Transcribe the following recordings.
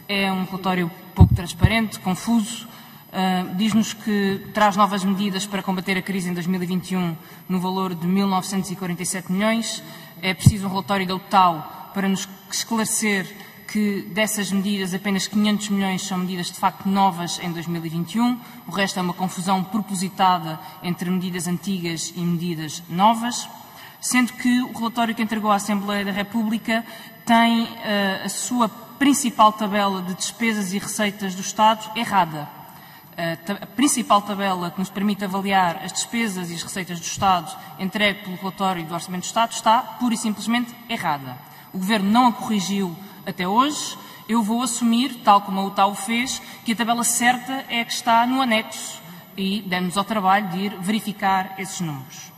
é um relatório pouco transparente, confuso. Diz-nos que traz novas medidas para combater a crise em 2021 no valor de 1.947 milhões. É preciso um relatório da UTAU para nos esclarecer que dessas medidas apenas 500 milhões são medidas de facto novas em 2021. O resto é uma confusão propositada entre medidas antigas e medidas novas, sendo que o relatório que entregou à Assembleia da República tem a sua principal tabela de despesas e receitas do Estado errada. A principal tabela que nos permite avaliar as despesas e as receitas do Estado entregue pelo relatório do Orçamento do Estado está pura e simplesmente errada. O Governo não a corrigiu até hoje. Eu vou assumir, tal como a UTAU fez, que a tabela certa é a que está no anexo e demos ao trabalho de ir verificar esses números.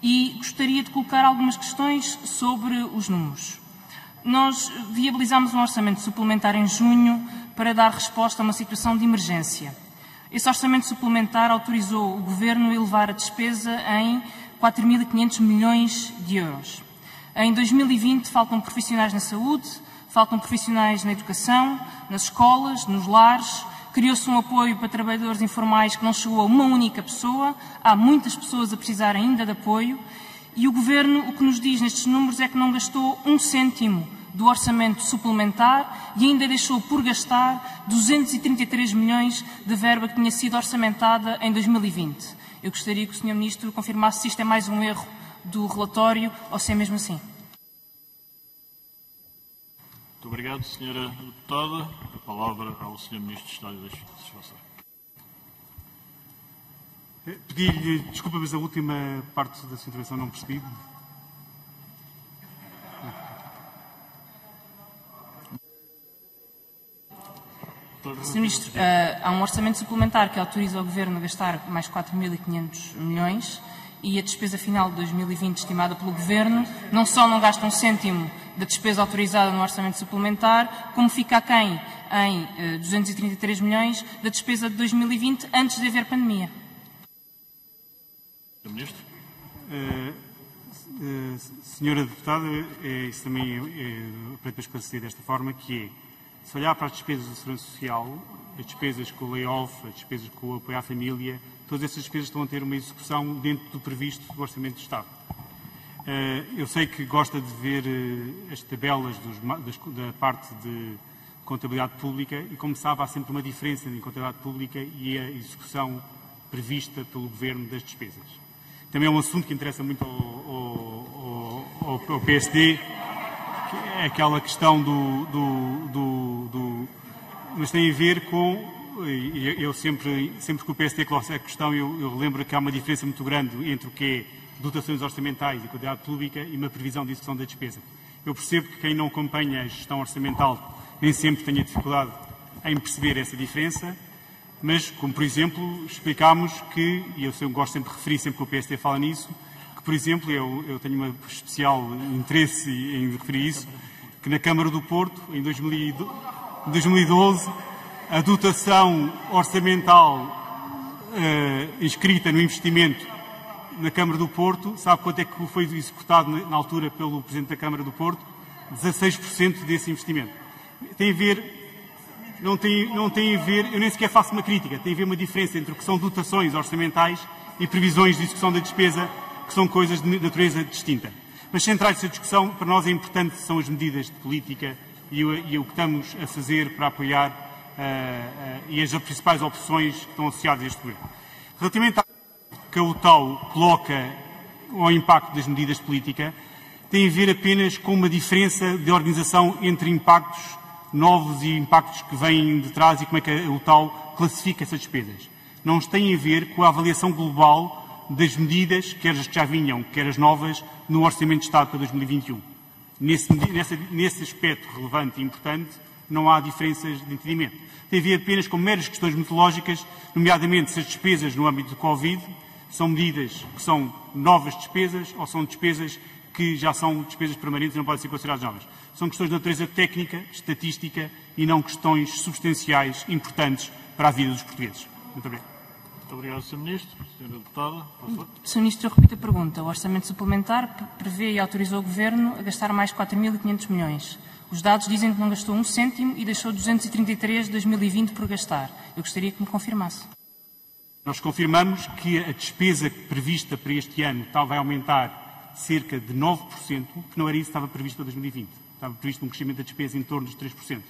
E gostaria de colocar algumas questões sobre os números. Nós viabilizámos um orçamento suplementar em junho para dar resposta a uma situação de emergência. Esse orçamento suplementar autorizou o Governo a elevar a despesa em 4.500 milhões de euros. Em 2020 faltam profissionais na saúde, faltam profissionais na educação, nas escolas, nos lares. Criou-se um apoio para trabalhadores informais que não chegou a uma única pessoa. Há muitas pessoas a precisar ainda de apoio. E o Governo, o que nos diz nestes números é que não gastou 1 cêntimo do orçamento suplementar e ainda deixou por gastar 233 milhões de verba que tinha sido orçamentada em 2020. Eu gostaria que o Sr. Ministro confirmasse se isto é mais um erro do relatório ou se é mesmo assim. Muito obrigado, Sra. Deputada. A palavra ao Sr. Ministro de Estado das Finanças. Pedi-lhe desculpa, mas a última parte da sua intervenção não percebi. Sr. Ministro, há um orçamento suplementar que autoriza o Governo a gastar mais 4.500 milhões e a despesa final de 2020 estimada pelo Governo não só não gasta 1 cêntimo da despesa autorizada no orçamento suplementar, como fica aquém em 233 milhões da despesa de 2020 antes de haver pandemia. Sr. Ministro. Senhora Deputada, isso também para esclarecer desta forma, que é, se olhar para as despesas da Segurança Social, as despesas com o layoff, as despesas com o apoio à família, todas essas despesas estão a ter uma execução dentro do previsto do Orçamento do Estado. Eu sei que gosta de ver as tabelas da parte de contabilidade pública e, como sabe, há sempre uma diferença em contabilidade pública e a execução prevista pelo Governo das despesas. Também é um assunto que interessa muito ao PSD, que é aquela questão mas tem a ver com, eu sempre que o PSD coloca a questão, eu lembro que há uma diferença muito grande entre o que é dotações orçamentais e contabilidade pública e uma previsão de execução da despesa. Eu percebo que quem não acompanha a gestão orçamental nem sempre tenha dificuldade em perceber essa diferença, mas, como por exemplo, explicámos que, e eu gosto sempre de referir, sempre que o PSD fala nisso, que, por exemplo, eu tenho um especial interesse em referir isso, que na Câmara do Porto, em 2012, a dotação orçamental inscrita no investimento na Câmara do Porto, sabe quanto é que foi executado na altura pelo Presidente da Câmara do Porto? 16% desse investimento. Tem a ver... Não tem a ver, eu nem sequer faço uma crítica, tem a ver uma diferença entre o que são dotações orçamentais e previsões de execução da despesa, que são coisas de natureza distinta. Mas centrais dessa discussão, para nós é importante, são as medidas de política e o que estamos a fazer para apoiar e as principais opções que estão associadas a este governo. Relativamente ao que a UTAU coloca ao impacto das medidas de política, tem a ver apenas com uma diferença de organização entre impactos novos e impactos que vêm de trás e como é que a UTAU classifica essas despesas. Não tem a ver com a avaliação global das medidas, quer as que já vinham, quer as novas, no Orçamento de Estado para 2021. Nesse aspecto relevante e importante, não há diferenças de entendimento. Tem a ver apenas com meras questões metodológicas, nomeadamente se as despesas no âmbito do Covid são medidas que são novas despesas ou são despesas que já são despesas permanentes e não podem ser consideradas novas. São questões de natureza técnica, estatística e não questões substanciais importantes para a vida dos portugueses. Muito obrigado. Muito obrigado, Sr. Ministro. Sra. Deputada, por favor. Sr. Ministro, eu repito a pergunta. O orçamento suplementar prevê e autorizou o Governo a gastar mais 4.500 milhões. Os dados dizem que não gastou 1 cêntimo e deixou 233 de 2020 por gastar. Eu gostaria que me confirmasse. Nós confirmamos que a despesa prevista para este ano vai aumentar cerca de 9%, que não era isso que estava previsto para 2020. Estava previsto um crescimento da despesa em torno dos 3%.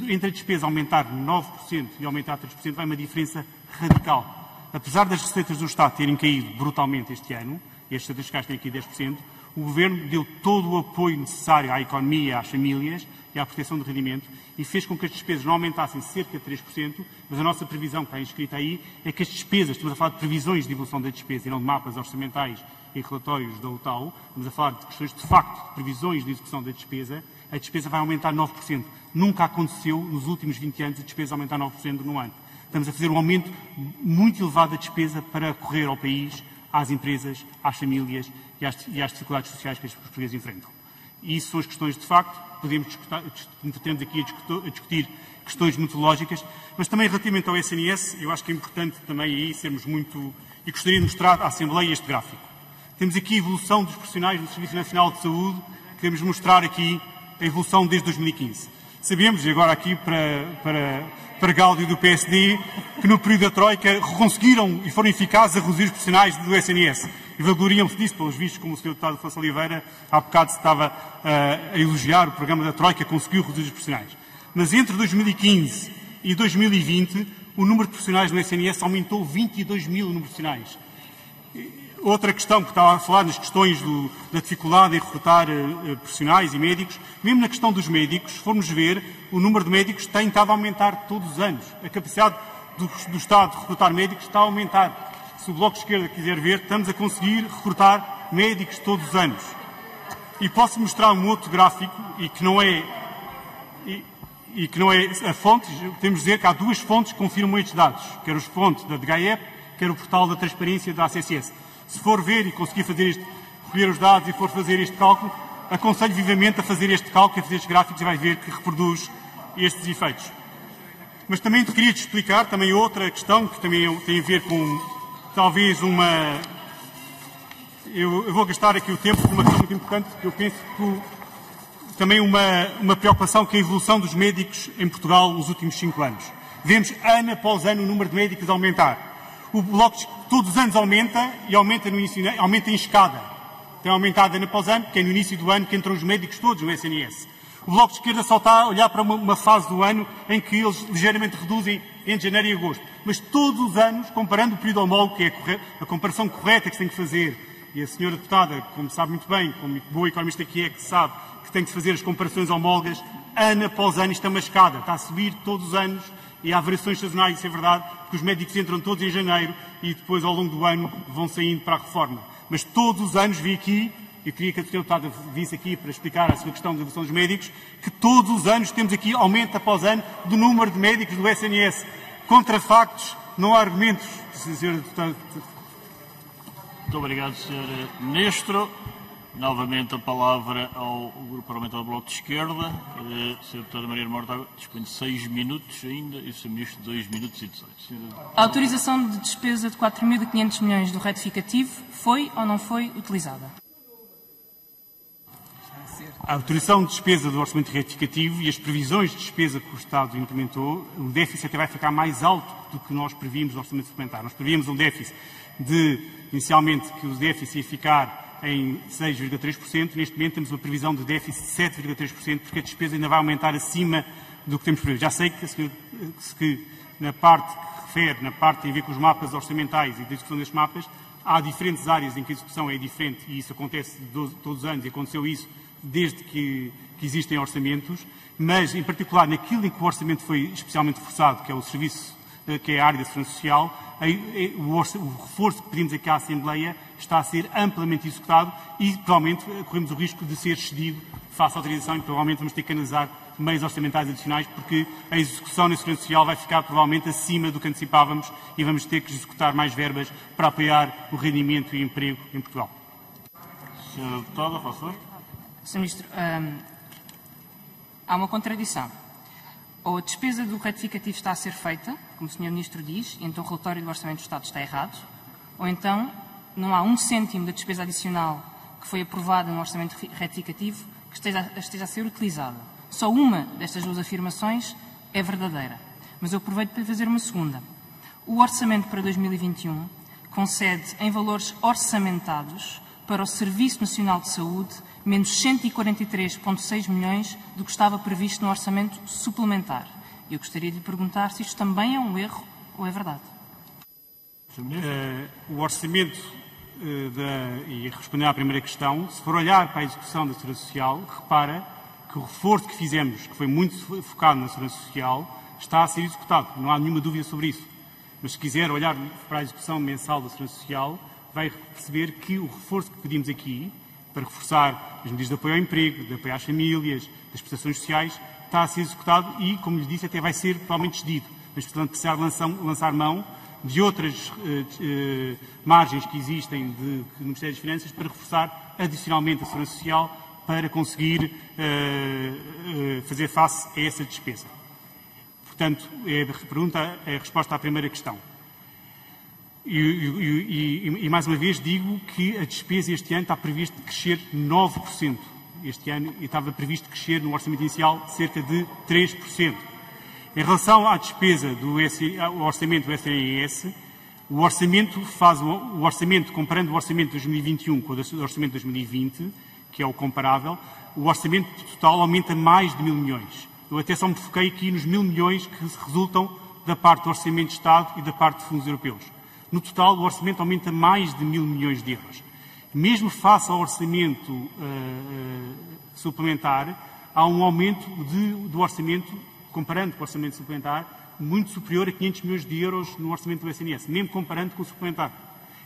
Entre a despesa aumentar 9% e aumentar 3%, vai uma diferença radical. Apesar das receitas do Estado terem caído brutalmente este ano, e as receitas fiscais têm caído 10%, o Governo deu todo o apoio necessário à economia, às famílias e à proteção do rendimento e fez com que as despesas não aumentassem cerca de 3%, mas a nossa previsão, que está inscrita aí, é que as despesas, estamos a falar de previsões de evolução da despesa e não de mapas orçamentais e relatórios da UTAU, estamos a falar de questões de facto, de previsões de execução da despesa, a despesa vai aumentar 9%. Nunca aconteceu nos últimos 20 anos a despesa aumentar 9% no ano. Estamos a fazer um aumento muito elevado da despesa para correr ao país, às empresas, às famílias e às dificuldades sociais que os portugueses enfrentam. E isso são as questões de facto, podemos temos aqui a discutir questões muito lógicas, mas também relativamente ao SNS, eu acho que é importante também aí sermos muito, e gostaria de mostrar à Assembleia este gráfico. Temos aqui a evolução dos profissionais do Serviço Nacional de Saúde, queremos mostrar aqui a evolução desde 2015. Sabemos, e agora aqui para Gáudio do PSD, que no período da Troika conseguiram e foram eficazes a reduzir os profissionais do SNS. E vangloriam-se disso, pelos vistos, como o Sr. Deputado Afonso Oliveira, há bocado se estava a elogiar o programa da Troika, conseguiu reduzir os profissionais. Mas entre 2015 e 2020, o número de profissionais no SNS aumentou 22 mil número de profissionais. Outra questão que estava a falar nas questões da dificuldade em recrutar profissionais e médicos, mesmo na questão dos médicos, se formos ver, o número de médicos tem estado a aumentar todos os anos. A capacidade do Estado de recrutar médicos está a aumentar. Se o Bloco de Esquerda quiser ver, estamos a conseguir recrutar médicos todos os anos. E posso mostrar um outro gráfico, e que não é a fonte, temos de dizer que há duas fontes que confirmam estes dados, quer os fontes da DGAEP, quer o portal da transparência da ACSS. Se for ver e conseguir recolher os dados e for fazer este cálculo, aconselho vivamente a fazer este cálculo, a fazer estes gráficos e vai ver que reproduz estes efeitos. Mas também queria te explicar também outra questão que também tem a ver com talvez uma... Eu vou gastar aqui o tempo com uma questão muito importante que eu penso que também uma preocupação que é a evolução dos médicos em Portugal nos últimos 5 anos. Vemos ano após ano o número de médicos aumentar. O Bloco todos os anos aumenta e aumenta em escada. Tem aumentado ano após ano, porque é no início do ano que entram os médicos todos no SNS. O Bloco de Esquerda só está a olhar para uma fase do ano em que eles ligeiramente reduzem entre janeiro e agosto. Mas todos os anos, comparando o período homólogo, que é a comparação correta que se tem que fazer, e a senhora deputada, como sabe muito bem, como boa economista que é, que sabe que tem que fazer as comparações homólogas, ano após ano isto é uma escada. Está a subir todos os anos. E há variações sazonais, isso é verdade, que os médicos entram todos em janeiro e depois, ao longo do ano, vão saindo para a reforma. Mas todos os anos vi aqui, eu queria que a senhora deputada visse aqui para explicar a sua questão da evolução dos médicos, que todos os anos temos aqui aumento após ano do número de médicos do SNS. Contra factos, não há argumentos, senhora deputada. Muito obrigado, Sr. Ministro. Novamente a palavra ao Grupo Parlamentar do Bloco de Esquerda. A Sra. Deputada Maria Mortágua dispõe de 6 minutos ainda e o Sr. Ministro 2 minutos e 18. A autorização de despesa de 4.500 milhões do retificativo foi ou não foi utilizada? A autorização de despesa do orçamento retificativo e as previsões de despesa que o Estado implementou, o déficit até vai ficar mais alto do que nós prevíamos no orçamento suplementar. Nós prevíamos um déficit inicialmente, que o déficit ia ficar em 6,3%, neste momento temos uma previsão de déficit de 7,3%, porque a despesa ainda vai aumentar acima do que temos previsto. Já sei que na parte que refere, na parte que tem a ver com os mapas orçamentais e da execução destes mapas, há diferentes áreas em que a execução é diferente e isso acontece todos os anos e aconteceu isso desde que existem orçamentos, mas em particular naquilo em que o orçamento foi especialmente reforçado, que é o serviço, que é a área da segurança social, o reforço que pedimos aqui à Assembleia está a ser amplamente executado e provavelmente corremos o risco de ser excedido face à autorização e provavelmente vamos ter que analisar meios orçamentais adicionais porque a execução na segurança social vai ficar provavelmente acima do que antecipávamos e vamos ter que executar mais verbas para apoiar o rendimento e o emprego em Portugal. Senhora Deputada, por favor. Sr. Ministro, há uma contradição. Ou a despesa do retificativo está a ser feita, como o Sr. Ministro diz, e então o relatório do Orçamento do Estado está errado, ou então não há 1 cêntimo da despesa adicional que foi aprovada no Orçamento retificativo que esteja a ser utilizada. Só uma destas duas afirmações é verdadeira. Mas eu aproveito para fazer uma segunda. O orçamento para 2021 concede em valores orçamentados para o Serviço Nacional de Saúde menos 143,6 milhões do que estava previsto no orçamento suplementar. Eu gostaria de lhe perguntar se isto também é um erro ou é verdade. O orçamento, e respondendo à primeira questão, se for olhar para a execução da Segurança Social, repara que o reforço que fizemos, que foi muito focado na Segurança Social, está a ser executado. Não há nenhuma dúvida sobre isso. Mas se quiser olhar para a execução mensal da Segurança Social, vai perceber que o reforço que pedimos aqui, para reforçar as medidas de apoio ao emprego, de apoio às famílias, das prestações sociais, está a ser executado e, como lhe disse, até vai ser totalmente cedido. Mas, portanto, precisar lançar mão de outras margens que existem no Ministério das Finanças para reforçar adicionalmente a Segurança Social para conseguir fazer face a essa despesa. Portanto, a resposta à primeira questão. E mais uma vez digo que a despesa este ano está previsto crescer 9%. Este ano estava previsto crescer no orçamento inicial cerca de 3%. Em relação à despesa ao orçamento do SNS, o orçamento, comparando o orçamento de 2021 com o orçamento de 2020, que é o comparável, o orçamento total aumenta mais de 1.000 milhões. Eu até só me foquei aqui nos 1.000 milhões que resultam da parte do Orçamento de Estado e da parte de fundos europeus. No total, o orçamento aumenta mais de 1.000 milhões de euros. Mesmo face ao orçamento suplementar, há um aumento do orçamento, comparando com o orçamento suplementar, muito superior a 500 milhões de euros no orçamento do SNS, mesmo comparando com o suplementar.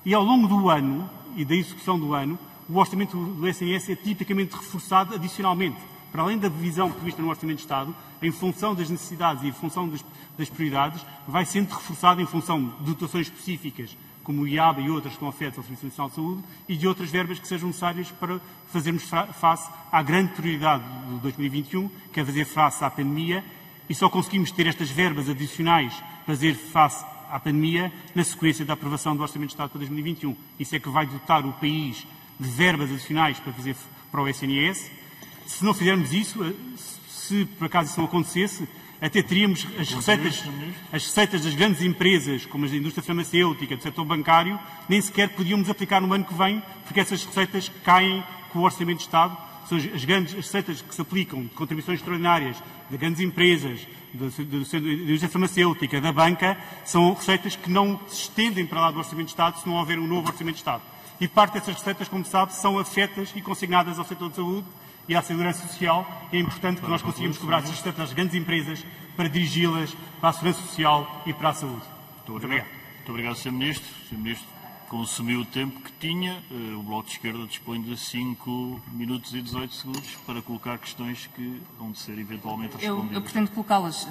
E ao longo do ano, e da execução do ano, o orçamento do SNS é tipicamente reforçado adicionalmente. Para além da divisão prevista no Orçamento de Estado, em função das necessidades e em função das prioridades, vai sendo reforçado em função de dotações específicas, como o IAB e outras que estão afetas ao Serviço Nacional de Saúde, e de outras verbas que sejam necessárias para fazermos face à grande prioridade de 2021, que é fazer face à pandemia, e só conseguimos ter estas verbas adicionais para fazer face à pandemia na sequência da aprovação do Orçamento de Estado para 2021. Isso é que vai dotar o país de verbas adicionais para o SNS. Se não fizermos isso, se por acaso isso não acontecesse, até teríamos as receitas das grandes empresas, como as da indústria farmacêutica, do setor bancário, nem sequer podíamos aplicar no ano que vem, porque essas receitas caem com o Orçamento de Estado. São as receitas que se aplicam de contribuições extraordinárias de grandes empresas, da indústria farmacêutica, da banca, são receitas que não se estendem para lá do Orçamento de Estado se não houver um novo Orçamento de Estado. E parte dessas receitas, como sabe, são afetas e consignadas ao setor de saúde e à Segurança Social. É importante que nós conseguimos cobrar essas receitas às grandes empresas para dirigi-las para a Segurança Social e para a saúde. Muito obrigado. Muito obrigado, Sr. Ministro. O Sr. Ministro consumiu o tempo que tinha. O Bloco de Esquerda dispõe de 5 minutos e 18 segundos para colocar questões que vão de ser eventualmente respondidas. Eu pretendo colocá-las,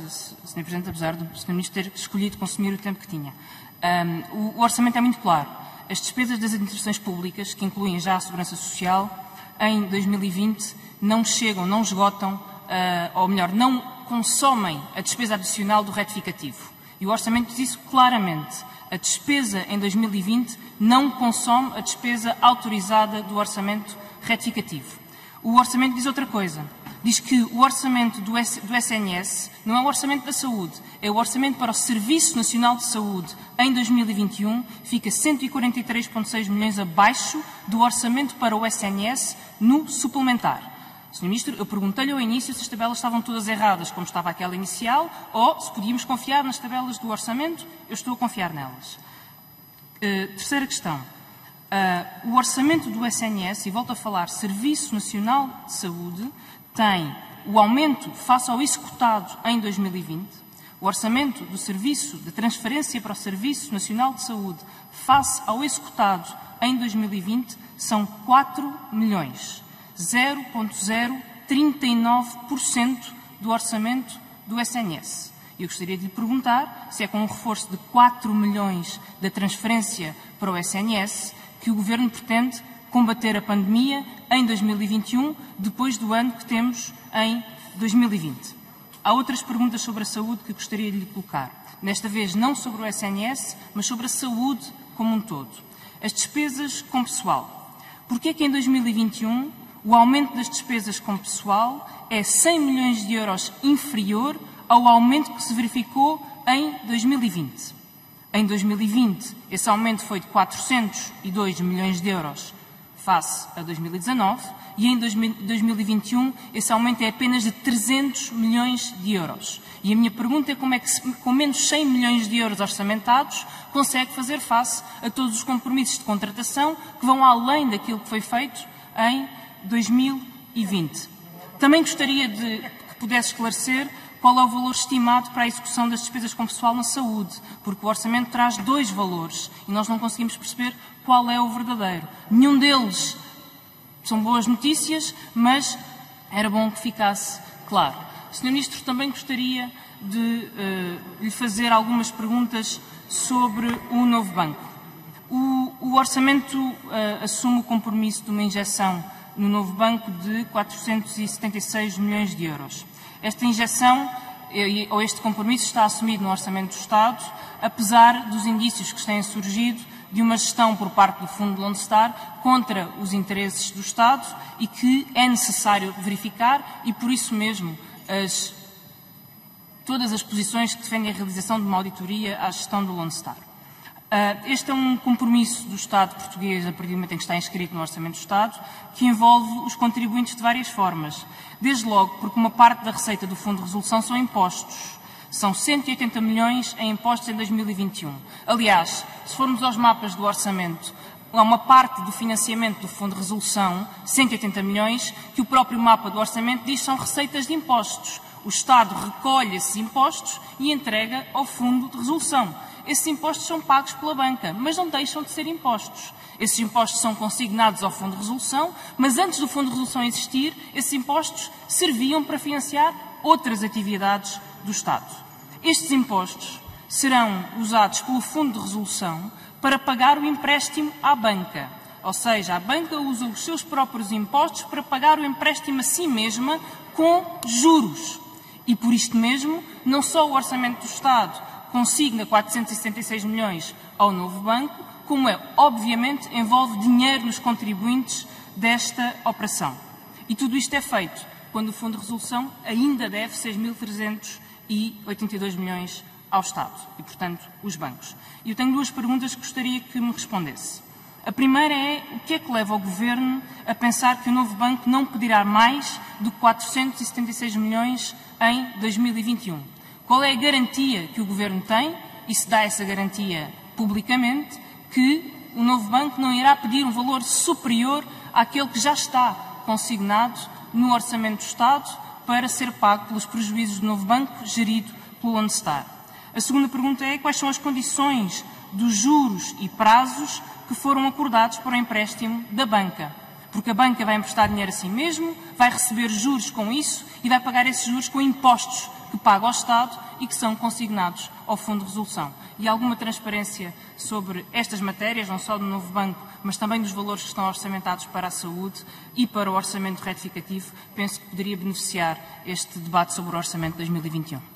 Sr. Presidente, apesar do Sr. Ministro ter escolhido consumir o tempo que tinha. O orçamento é muito claro. As despesas das administrações públicas, que incluem já a Segurança Social, em 2020 não chegam, não esgotam, ou melhor, não consomem a despesa adicional do retificativo. E o orçamento diz isso claramente. A despesa em 2020 não consome a despesa autorizada do orçamento retificativo. O orçamento diz outra coisa. Diz que o orçamento do SNS não é o orçamento da saúde, é o orçamento para o Serviço Nacional de Saúde em 2021, fica 143,6 milhões abaixo do orçamento para o SNS no suplementar. Sr. Ministro, eu perguntei-lhe ao início se as tabelas estavam todas erradas, como estava aquela inicial, ou se podíamos confiar nas tabelas do orçamento. Eu estou a confiar nelas. Terceira questão. O orçamento do SNS, e volto a falar, Serviço Nacional de Saúde, tem o aumento face ao executado em 2020, o orçamento do serviço de transferência para o Serviço Nacional de Saúde face ao executado em 2020 são 4 milhões, 0,039% do orçamento do SNS. Eu gostaria de lhe perguntar se é com um reforço de 4 milhões da transferência para o SNS que o Governo pretende combater a pandemia em 2021, depois do ano que temos em 2020. Há outras perguntas sobre a saúde que gostaria de lhe colocar. Desta vez não sobre o SNS, mas sobre a saúde como um todo. As despesas com pessoal. Porquê é que em 2021 o aumento das despesas com pessoal é 100 milhões de euros inferior ao aumento que se verificou em 2020. Em 2020, esse aumento foi de 402 milhões de euros face a 2019 e em 2021 esse aumento é apenas de 300 milhões de euros. E a minha pergunta é como é que, com menos 100 milhões de euros orçamentados, consegue fazer face a todos os compromissos de contratação que vão além daquilo que foi feito em 2020. Também gostaria de que pudesse esclarecer qual é o valor estimado para a execução das despesas com pessoal na saúde, porque o orçamento traz dois valores e nós não conseguimos perceber qual é o verdadeiro. Nenhum deles são boas notícias, mas era bom que ficasse claro. Sr. Ministro, também gostaria de lhe fazer algumas perguntas sobre o novo banco. O orçamento assume o compromisso de uma injeção no novo banco de 476 milhões de euros. Esta injeção, ou este compromisso, está assumido no Orçamento do Estado, apesar dos indícios que têm surgido de uma gestão por parte do Fundo de Lone Star contra os interesses do Estado e que é necessário verificar e, por isso mesmo, todas as posições que defendem a realização de uma auditoria à gestão do Lone Star. Este é um compromisso do Estado português, a partir do momento em que está inscrito no Orçamento do Estado, que envolve os contribuintes de várias formas. Desde logo, porque uma parte da receita do Fundo de Resolução são impostos. São 180 milhões em impostos em 2021. Aliás, se formos aos mapas do Orçamento, há uma parte do financiamento do Fundo de Resolução, 180 milhões, que o próprio mapa do Orçamento diz são receitas de impostos. O Estado recolhe esses impostos e entrega ao Fundo de Resolução. Esses impostos são pagos pela banca, mas não deixam de ser impostos. Esses impostos são consignados ao Fundo de Resolução, mas antes do Fundo de Resolução existir, esses impostos serviam para financiar outras atividades do Estado. Estes impostos serão usados pelo Fundo de Resolução para pagar o empréstimo à banca. Ou seja, a banca usa os seus próprios impostos para pagar o empréstimo a si mesma com juros. E por isto mesmo, não só o Orçamento do Estado consigna 476 milhões ao novo banco, como obviamente, envolve dinheiro nos contribuintes desta operação. E tudo isto é feito quando o Fundo de Resolução ainda deve 6.382 milhões ao Estado e, portanto, os bancos. E eu tenho duas perguntas que gostaria que me respondesse. A primeira é o que é que leva o Governo a pensar que o novo banco não pedirá mais do que 476 milhões em 2021? Qual é a garantia que o Governo tem, e se dá essa garantia publicamente, que o novo banco não irá pedir um valor superior àquele que já está consignado no Orçamento do Estado para ser pago pelos prejuízos do novo banco gerido pelo Lone Star? A segunda pergunta é quais são as condições dos juros e prazos que foram acordados para o empréstimo da banca. Porque a banca vai emprestar dinheiro a si mesmo, vai receber juros com isso e vai pagar esses juros com impostos que paga ao Estado e que são consignados ao Fundo de Resolução. E alguma transparência sobre estas matérias, não só do novo banco, mas também dos valores que estão orçamentados para a saúde e para o orçamento retificativo, penso que poderia beneficiar este debate sobre o Orçamento de 2021.